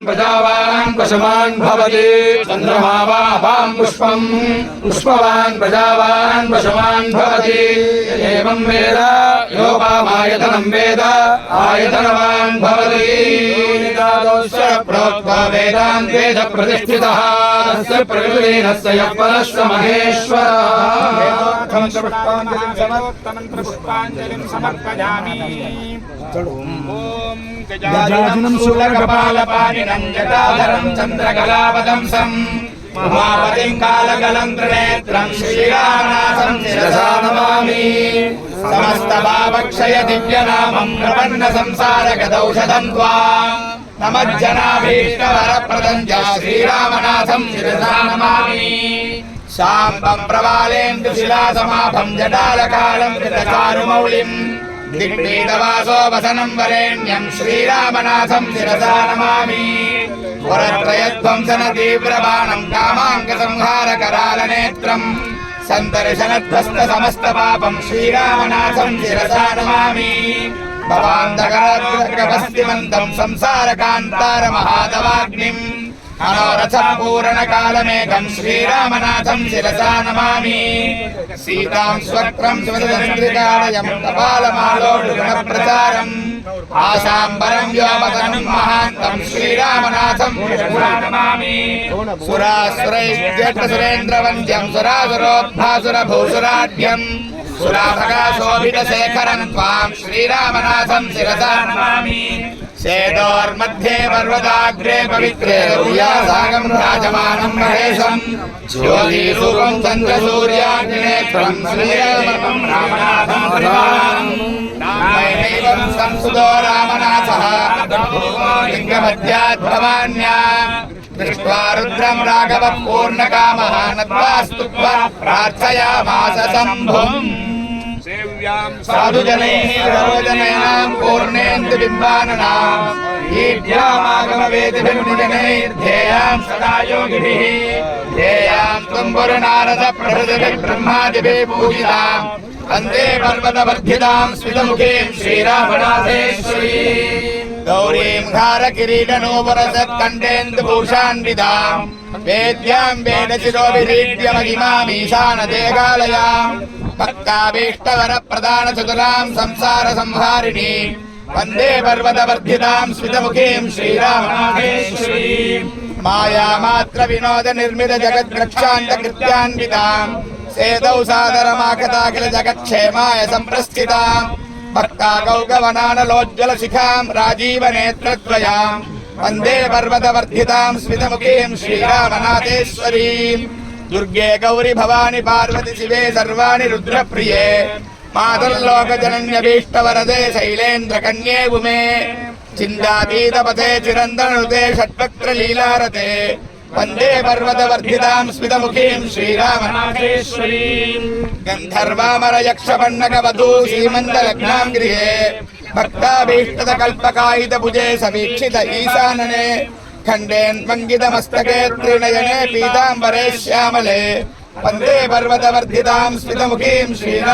प्रजावान् पशुमान् भवति चन्द्रमा वा अपां पुष्पम् पुष्पवान् प्रजावान् पशुमान् भवति एवं वेद योपामायतनं वेद आयतनवान् भवति प्रोक्त्वा वेदान्ते च प्रतिष्ठितः तस्य प्रकृतिनस्य यः परस्य महेश्वरः मंत्रपुष्पाञ्जलिं समर्पयामि। गजाननं शूलकपालपाणिनं जटाधरं चन्द्रकलावदंसं उमापतिं कालकलं त्रिनेत्रं श्रीरामनाथं शिरसा नमामि। समस्तभावक्षय दिव्यनामं प्रपन्न संसारगतौषधं त्वां नमज्जनाभीष्टवरप्रदं च श्रीरामनाथं शिरसा नमामि। शाम्बं प्रवालेन्दुशिलासमाभं जटालकालं कृतचारुमौलिं दिग्वेदवासो वसनं वरेण्यं श्रीरामनाथं शिरसा नमामि। वरत्रयध्वंसन तीव्रबाणं कामाङ्गसंहारकरालनेत्रं सन्दर्शनध्वस्त समस्तपापं श्रीरामनाथं शिरसा नमामि। भवान्तकराद्रगभस्तिमन्तं संसारकान्तारमहादवाग्निम् मनोरथपूरणकालमेकं श्रीरामनाथं शिरसा नमामि। सीतां स्वक्रं सुवदनचन्द्रिकालयं कपालमालोडुगुणप्रचारम् आशाम्बरं व्योमतनं महान्तं श्रीरामनाथं शिरसा नमामि। सुरासुरैर्जेठसुरेन्द्रवन्द्यं सुरासुरोद्भासुरभूसुराढ्यम् सुराभगाशोभितशेखरं त्वां श्रीरामनाथं शिरसा नमामि। सेदोर्मध्ये पर्वताग्रे पवित्रे रौयासागं राजमानं महेशं ज्योतिरूपं चन्द्रसूर्याग्निनेत्रं श्रीरामं रामनाथं नैवं संसुतो रामनाथः लिङ्गमध्यात् भवान्यां दृष्ट्वा रुद्रं राघवः पूर्णकामः नत्वा स्तुत्वा प्रार्थयामास शम्भुम्। साधुजनैः सरोजनैनां पूर्णेन्दुबिम्बाननां ईड्यामागमवेदिभिर्मुनिजनैर्ध्येयां सदा योगिभिः ध्येयां तुम्बुरनारदप्रभृतिभिः ब्रह्मादिभिः पूजितां वन्दे पर्वतवर्धितां स्मितमुखीं श्रीरामनाथेश्वरीं गौरीं हारकिरीटनूपुरसत्कण्ठेन्दुभूषान्वितां वेद्यां वेदशिरोभिरीड्य महिमामीशानदेगालयां भक्ताभीष्टवरप्रदान चतुरां संसार संहारिणी वन्दे पर्वतवर्धितां स्मितमुखीं श्रीरामनाथेश्वरीं मायामात्र विनोद निर्मित जगद्रक्षान्तकृत्यान्वितां सेतौ सादरमाकताखिल जगत्क्षेमाय सम्प्रस्थितां भक्तागौगवनानलोज्ज्वलशिखां राजीवनेत्रद्वयां वन्दे पर्वतवर्धितां स्मितमुखीं श्रीरामनाथेश्वरीं दुर्गे गौरी भवानी पार्वती शिवे सर्वाणि रुद्रप्रिये मातर्लोकजनन्यभीष्टवरदे शैलेन्द्रकन्ये उमे चिन्तातीतपथे चिरन्दनुते षट्वक्त्रलीलारते वन्दे पर्वतवर्धितां स्मितमुखीं श्रीरामनाथेश्वरीं गन्धर्वामरयक्षपन्नकवधू श्रीमन्तलग्नां गृहे भक्ताभीष्टकल्पकायितभुजे समीक्षित ईशानने खण्डेन्वङ्गितमस्तके त्रिनयने पीताम्बरे श्यामले वन्दे पर्वतवर्धितां स्मितमुखीं श्रीराम